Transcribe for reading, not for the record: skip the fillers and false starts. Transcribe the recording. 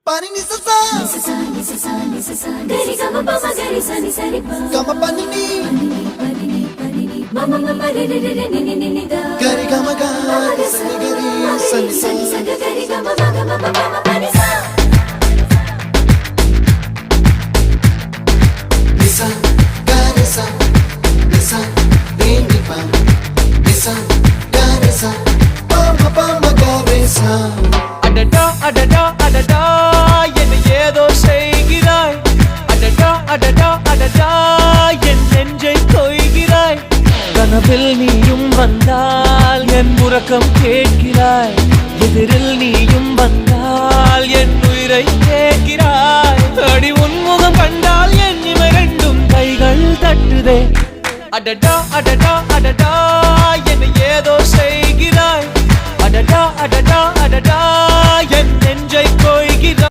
Pani ni sa sa gari gama pa ma gari sa ni sa ri pa gama pani ni mama mama re re re ni ni ni da gari gama ga sa ni gari sa ni sa gari gama mama mama mama pani sa nisa gari sa nisa re ni pa nisa gari sa mama mama gari sa adada adada adada என்ன ஏதோ செய்கிறாய் adada adada adada என் நெஞ்சை கொய்கிறாய் கனவில் நீயும் வந்தால் என் உறக்கம் கேட்கிறாய் எதிரில் நீயும் வந்தால் என் உயிரை கேட்கிறாய் அடி உன்முகம் கண்டால் என் இமை ரெண்டும் கைகள் தட்டுதே adada adada adada என்ன ஏதோ செய்கிறாய் adada adada adada என் நெஞ்சை கொய்கிறாய்